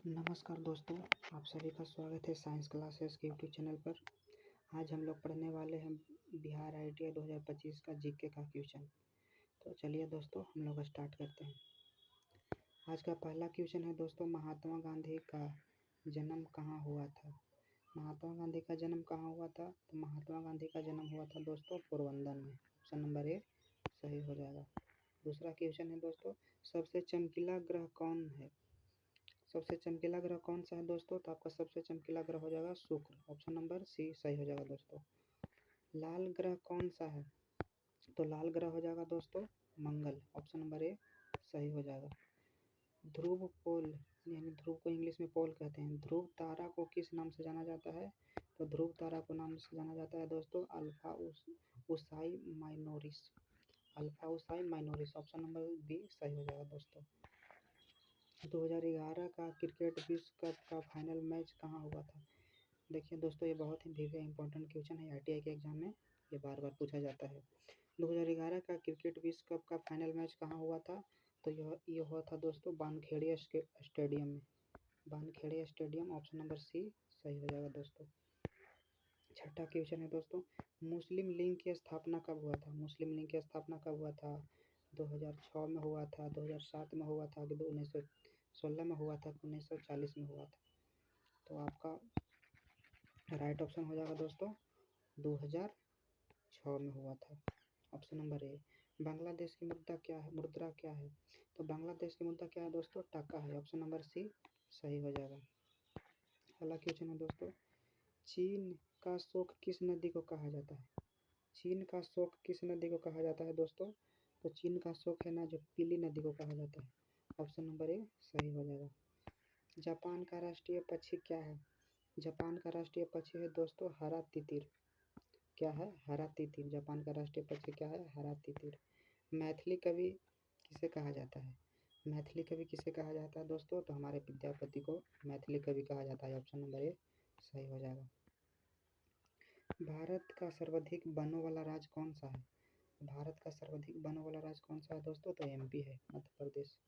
नमस्कार दोस्तों, आप सभी का स्वागत है साइंस क्लासेस के यूट्यूब चैनल पर। आज हम लोग पढ़ने वाले हैं बिहार ITI 2025 का जीके का क्वेश्चन। तो चलिए दोस्तों, हम लोग स्टार्ट करते हैं। आज का पहला क्वेश्चन है दोस्तों, महात्मा गांधी का जन्म कहाँ हुआ था। महात्मा गांधी का जन्म कहाँ हुआ था? तो महात्मा गांधी का जन्म हुआ था दोस्तों पोरबंदर में। ऑप्शन नंबर ए सही हो जाएगा। दूसरा क्वेश्चन है दोस्तों, सबसे चमकीला ग्रह कौन है? सबसे चमकीला ग्रह कौन सा है दोस्तों? तो आपका सबसे चमकीला ग्रह हो जाएगा शुक्र। ऑप्शन नंबर सी सही हो जाएगा दोस्तों। लाल ग्रह कौन सा है? तो लाल ग्रह हो जाएगा दोस्तों मंगल। ऑप्शन नंबर ए सही हो जाएगा। ध्रुव पोल यानी ध्रुव को इंग्लिश में पोल कहते हैं। ध्रुव तारा को किस नाम से जाना जाता है? तो ध्रुव तारा को नाम से जाना जाता है दोस्तों Alpha Ursae Minoris. Alpha Ursae Minoris. Option number B सही हो जाएगा दोस्तों। 2011 का क्रिकेट विश्व कप का फाइनल मैच कहाँ हुआ था? देखिए दोस्तों, ये बहुत ही भीगा इंपॉर्टेंट क्वेश्चन है। ITI के एग्जाम में ये बार बार पूछा जाता है। 2011 का क्रिकेट विश्व कप का फाइनल मैच कहाँ हुआ था? तो ये हुआ था दोस्तों वानखेड़े स्टेडियम में। Wankhede stadium. Option number C सही हो जाएगा दोस्तों। छठा क्वेश्चन है दोस्तों, मुस्लिम लीग की स्थापना कब हुआ था? मुस्लिम लीग की स्थापना कब हुआ था? 2006 में हुआ था, 2007 में हुआ था, कि 1916 में हुआ था, 1940 में हुआ था? तो आपका राइट ऑप्शन हो जाएगा दोस्तों 2006 में हुआ था। Option number A. बांग्लादेश की मुद्रा क्या है? तो बांग्लादेश की मुद्रा क्या है दोस्तों? टका है। ऑप्शन नंबर सी सही हो जाएगा। अगला क्वेश्चन है दोस्तों, चीन का शोक किस नदी को कहा जाता है? चीन का शोक किस नदी को कहा जाता है दोस्तों? तो चीन का शोक है ना जो पीली नदी को कहा जाता है। ऑप्शन नंबर ए सही हो जाएगा। जापान का राष्ट्रीय पक्षी क्या है? जापान का राष्ट्रीय पक्षी है दोस्तों हरा तितिर। क्या है? हरा तितिर। जापान का राष्ट्रीय पक्षी क्या है? हरा तितिर। मैथिली कवि किसे कहा जाता है? मैथिली कवि किसे कहा जाता है दोस्तों? तो हमारे विद्यापति को मैथिली कवि कहा जाता है। ऑप्शन नंबर ए सही हो जाएगा। भारत का सर्वाधिक वनों वाला राज्य कौन सा है? भारत का सर्वाधिक वनों वाला राज्य कौन सा है दोस्तों? तो MP है, मध्य प्रदेश।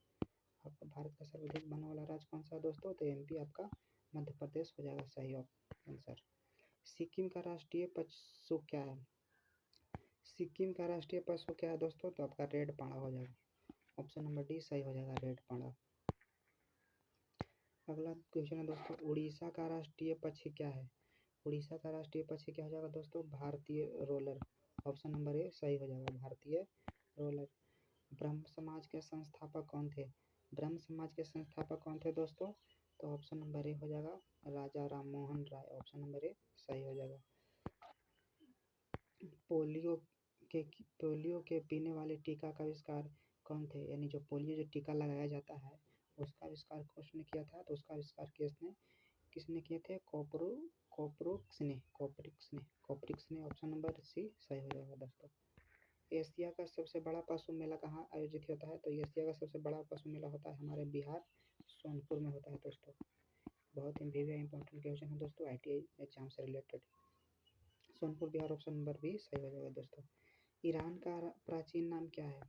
आपका भारत का सर्वाधिक वनों वाला राज्य कौन सा है दोस्तों? तो MP आपका मध्य प्रदेश हो जाएगा सही आंसर। सिक्किम का राष्ट्रीय पशु क्या है? सिक्किम का राष्ट्रीय पशु क्या है दोस्तों? तो आपका रेड पांडा हो जाएगा। ऑप्शन नंबर डी सही हो जाएगा, रेड पांडा। अगला क्वेश्चन है दोस्तों, उड़ीसा का राष्ट्रीय पक्षी क्या है? उड़ीसा का राष्ट्रीय पक्षी क्या हो जाएगा दोस्तों? भारतीय रोलर। ऑप्शन नंबर ए सही हो जाएगा, भारतीय रोलर। ब्रह्म समाज के संस्थापक कौन थे? ब्रह्म समाज के संस्थापक कौन थे दोस्तों? तो ऑप्शन नंबर ए हो जाएगा राजा Ram Mohan Roy. Option number A सही हो जाएगा। पोलियो के पीने वाले टीका का आविष्कार कौन थे? यानी जो पोलियो जो टीका लगाया जाता है उसका आविष्कार किसने किया था? तो उसका आविष्कार किसने किए थे? कोपरिक्स ने। ऑप्शन नंबर सी सही हो जाएगा दोस्तों। एशिया का सबसे बड़ा पशु मेला कहाँ आयोजित होता है? तो एशिया का सबसे बड़ा पशु मेला होता है हमारे बिहार सोनपुर में होता है दोस्तों। बहुत ही इंपॉर्टेंट क्वेश्चन है दोस्तों ITI एग्जाम से related. Sonpur Bihar. Option number B सही हो जाएगा दोस्तों। ईरान का प्राचीन नाम क्या है?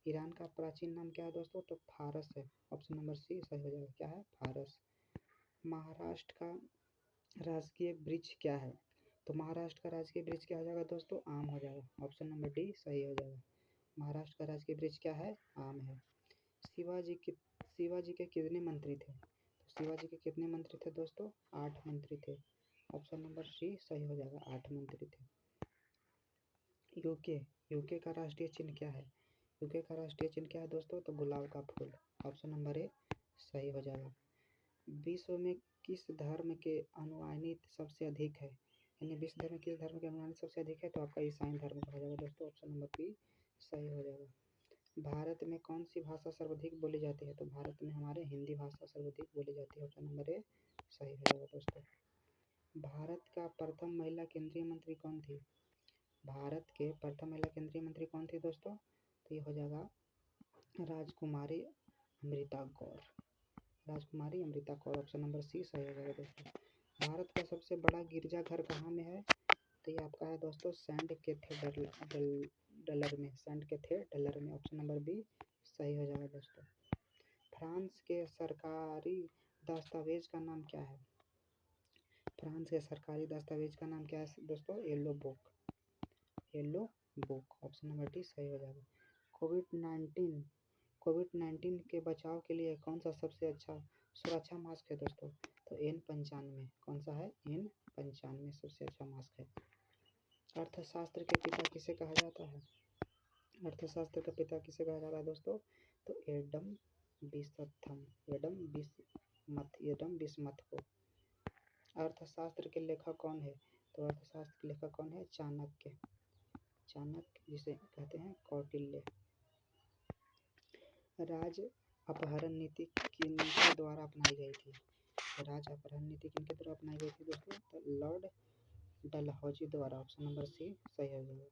ईरान का प्राचीन नाम क्या है दोस्तों? तो फारस है। ऑप्शन नंबर सी सही हो जाएगा। क्या है? फारस। महाराष्ट्र का राजकीय वृक्ष क्या है? तो महाराष्ट्र का राजकीय वृक्ष क्या हो जाएगा दोस्तों? आम हो जाएगा। ऑप्शन नंबर डी सही हो जाएगा। महाराष्ट्र का राजकीय वृक्ष क्या है? आम है। शिवाजी के कितने मंत्री थे? तो शिवाजी के कितने मंत्री थे दोस्तों? 8 मंत्री थे। ऑप्शन नंबर सी सही हो जाएगा, 8 मंत्री थे। यूके का राष्ट्रीय चिन्ह क्या है? यूके का राष्ट्रीय चिन्ह क्या है दोस्तों? तो गुलाब का फूल। ऑप्शन नंबर ए सही हो जाएगा। विश्व में किस धर्म के अनुयायी सबसे अधिक है? यानी विश्व धर्म में किस धर्म के अनुयायी सबसे अधिक है? तो आपका ईसाई धर्म का हो जाएगा दोस्तों। ऑप्शन नंबर बी सही हो जाएगा। भारत में कौन सी भाषा सर्वाधिक बोली जाती है? तो भारत में हमारे हिंदी भाषा सर्वाधिक बोली जाती है। ऑप्शन नंबर ए सही हो जाएगा दोस्तों। भारत का प्रथम महिला केंद्रीय मंत्री कौन थी? भारत के प्रथम महिला केंद्रीय मंत्री कौन थी दोस्तों? तो ये हो जाएगा राजकुमारी अमृता गौर। राजकुमारी अमृता गौर। ऑप्शन नंबर सी सही हो जाएगा दोस्तों। भारत का सबसे बड़ा गिरजाघर कहाँ में है? तो ये आपका है दोस्तों सेंट कैथेड्रल में। सेंट कैथेड्रल में। ऑप्शन नंबर बी सही हो जाएगा दोस्तों। फ्रांस के सरकारी दस्तावेज का नाम क्या है? फ्रांस के सरकारी दस्तावेज का नाम क्या है दोस्तों? Yellow book. Yellow book, option number D सही हो जाएगा। कोविड-19 के बचाव के लिए कौन सा सबसे अच्छा सुरक्षा मास्क है दोस्तों? तो N95। कौन सा है? N95 सबसे अच्छा मास्क है। अर्थशास्त्र के पिता किसे कहा जाता है? अर्थशास्त्र का पिता किसे कहा जाता है दोस्तों? तो एडम बिस्मथ को। अर्थशास्त्र के लेखक कौन है? तो अर्थशास्त्र के लेखक कौन है? चाणक्य, जिसे कहते हैं कौटिल्य। राज अपहरण नीति किनके द्वारा अपनाई गई थी? राज अपहरण नीति किनके द्वारा अपनाई गई थी दोस्तों? तो लॉर्ड डलहौजी द्वारा, ऑप्शन नंबर सी सही हो जाएगा।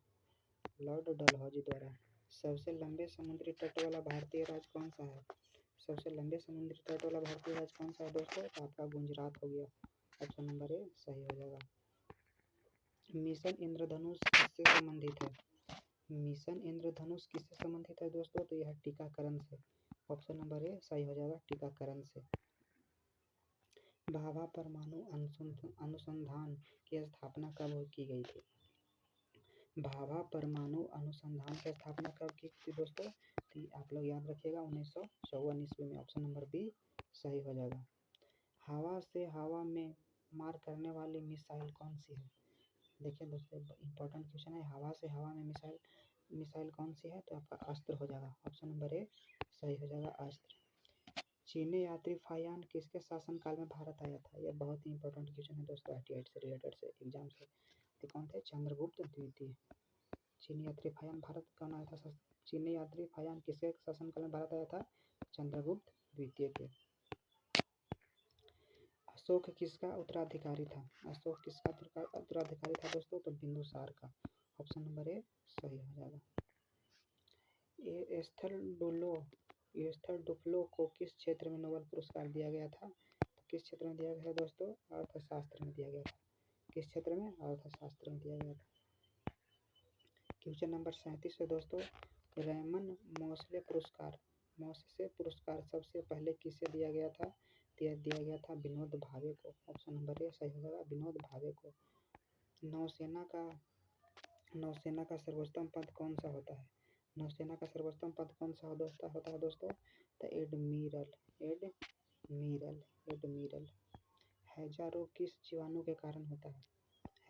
लॉर्ड डलहौजी द्वारा। सबसे लंबे समुद्री तट वाला भारतीय राज्य कौन सा है? सबसे लंबे समुद्री तट वाला भारतीय राज्य कौन सा है दोस्तों? तो आपका गुजरात हो गया, ऑप्शन नंबर ए सही हो जाएगा। मिशन इंद्रधनुष किससे संबंधित है? मिशन इंद्रधनुष किससे संबंधित है दोस्तों? तो यह टीकाकरण से, ऑप्शन नंबर ए सही हो जाएगा, टीकाकरण से। भाभा परमाणु अनुसंधान की स्थापना कब की गई थी? भाभा परमाणु अनुसंधान की स्थापना कब की थी दोस्तों? तो आप लोग याद रखिएगा 1954 ईस्वी में, ऑप्शन नंबर बी सही हो जाएगा। हवा से हवा में मार करने वाली मिसाइल कौन सी है? देखिए दोस्तों, इंपॉर्टेंट क्वेश्चन है। हवा से हवा में मिसाइल कौन सी है? तो आपका अस्त्र हो जाएगा, ऑप्शन नंबर ए सही हो जाएगा, अस्त्र। चीनी यात्री फायान किसके शासनकाल में भारत आया था? यह बहुत ही इंपॉर्टेंट क्वेश्चन है दोस्तों, 88 से रिलेटेड से एग्जाम से। तो कौन थे? चंद्रगुप्त द्वितीय। चीनी यात्री फायान भारत कौन आया था? चीनी यात्री फायान किसके शासनकाल में भारत आया था? चंद्रगुप्त द्वितीय के। अशोक किसका उत्तराधिकारी था? अशोक किसका उत्तराधिकारी था दोस्तों? तो बिंदुसार का, ऑप्शन नंबर ए सही हो जाएगा। एस्थर डुफ्लो को किस क्षेत्र में नोबेल पुरस्कार दिया गया था? तो किस क्षेत्र में दिया गया था दोस्तों? अर्थशास्त्र में दिया गया था। किस क्षेत्र में? अर्थशास्त्र में दिया गया था। क्वेश्चन नंबर 37 है दोस्तों, रेमन मोसेले पुरस्कार सबसे पहले किसे दिया गया था? दिया गया था विनोद भावे को, ऑप्शन नंबर ए सही होगा, विनोद भावे को। नौसेना का सर्वोच्चतम पद कौन सा होता है? नौसेना का सर्वोच्चतम पद कौन सा होता है दोस्तों? तो एडमिरल। हैजा रोग किस जीवाणु के कारण होता है?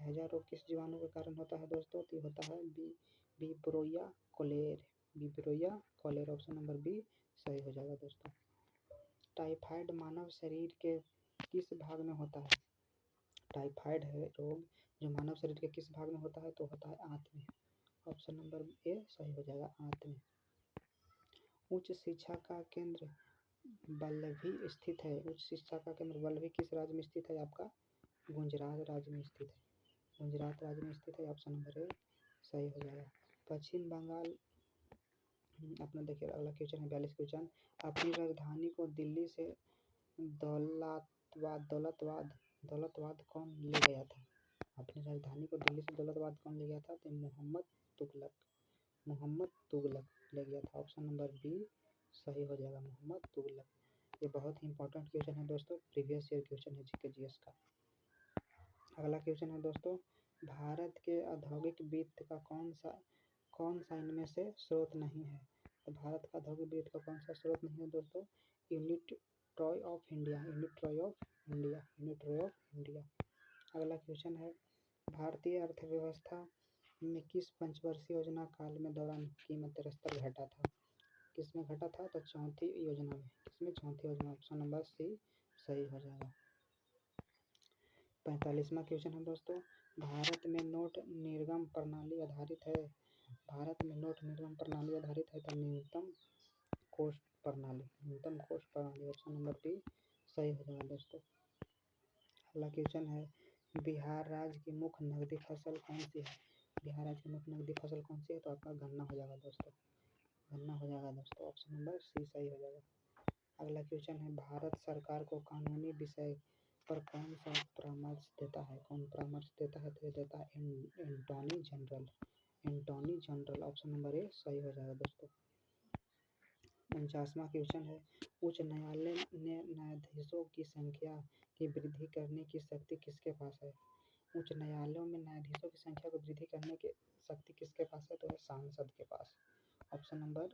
हैजा रोग किस जीवाणु के कारण होता है दोस्तों? तो होता है विब्रियो कॉलेर, ऑप्शन नंबर बी सही हो जाएगा दोस्तों। टाइफाइड मानव शरीर के किस भाग में होता है? टाइफाइड है रोग जो मानव शरीर के किस भाग में होता है? तो होता है आंत में, ऑप्शन नंबर ए सही हो जाएगा, आंत में। उच्च शिक्षा का केंद्र वल्लभी स्थित है। उच्च शिक्षा का केंद्र वल्लभी किस राज्य में स्थित है? आपका गुजरात राज्य में स्थित है, गुजरात राज्य में स्थित है, ऑप्शन नंबर ए सही हो जाएगा। पश्चिम बंगाल, अपना देखिए अगला क्वेश्चन है 42 क्वेश्चन। अपनी राजधानी को दिल्ली से दौलताबाद कौन ले गया था? अपनी राजधानी को दिल्ली से दौलताबाद कौन ले गया था? तो मोहम्मद तुगलक ले गया था, ऑप्शन नंबर बी सही हो जाएगा, मोहम्मद तुगलक। ये बहुत ही इंपॉर्टेंट क्वेश्चन है दोस्तों, प्रीवियस ईयर क्वेश्चन है जीके जीएस का। अगला क्वेश्चन है दोस्तों, भारत के औद्योगिक वित्त का कौन सा इनमें से स्रोत नहीं है? तो भारत का औद्योगिक वित्त का कौन सा स्रोत नहीं है दोस्तों? Unit Troy of India. अगला क्वेश्चन है, भारतीय अर्थव्यवस्था में किस पंचवर्षीय योजना काल में दौरान कीमत स्तर घटा था? किसमें घटा था? तो चौथी योजना में। किसमें? चौथी योजना, ऑप्शन नंबर सी सही हो जाएगा। 45वां क्वेश्चन है दोस्तों, भारत में नोट निर्गम प्रणाली आधारित है। तो न्यूनतम कोष्ठ प्रणाली, ऑप्शन नंबर बी सही हो जाएगा दोस्तों। अगला क्वेश्चन है, बिहार राज्य की मुख्य नकदी फसल कौन सी है? बिहार राज्य की मुख्य नकदी फसल कौन सी है? तो आपका गन्ना हो जाएगा दोस्तों, ऑप्शन नंबर सी सही हो जाएगा। अगला क्वेश्चन है, भारत सरकार को कानूनी विषय पर कौन सा परामर्श देता है? तो देता है एंटॉर्नी जनरल, ऑप्शन नंबर ए सही हो जाएगा दोस्तों। 49वां क्वेश्चन है, उच्च न्यायालय ने न्यायाधीशों की संख्या की वृद्धि करने की शक्ति किसके पास है? उच्च न्यायालयों में न्यायाधीशों की संख्या को वृद्धि करने की शक्ति किसके पास है? तो है सांसद के पास। ऑप्शन नंबर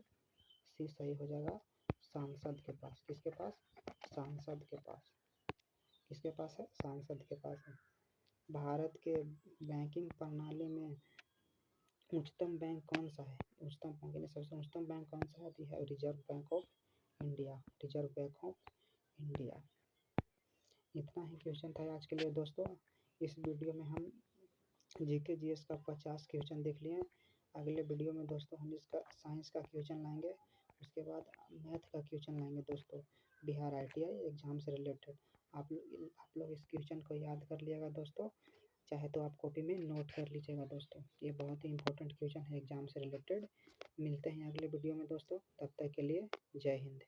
सी सही हो जाएगा, सांसद के पास। किसके पास? सांसद के पास। किसके पास है? सांसद के पास है। भारत के बैंकिंग प्रणाली में उच्चतम बैंक कौन सा है? उच्चतम बैंक में सबसे उच्चतम बैंक कौन सा है? है reserve bank of India. Reserve bank of India. इतना ही क्वेश्चन था आज के लिए दोस्तों। इस वीडियो में हम जीके जीएस का 50 क्वेश्चन देख लिए। अगले वीडियो में दोस्तों हम इसका साइंस का क्वेश्चन लाएंगे, उसके बाद मैथ का क्वेश्चन लाएंगे दोस्तों, बिहार ITI एग्जाम से रिलेटेड। आप लोग इस क्वेश्चन को याद कर लिएगा दोस्तों, चाहे तो आप कॉपी में नोट कर लीजिएगा दोस्तों। ये बहुत ही इंपॉर्टेंट क्वेश्चन है एग्जाम से रिलेटेड। मिलते हैं अगले वीडियो में दोस्तों, तब तक के लिए जय हिंद।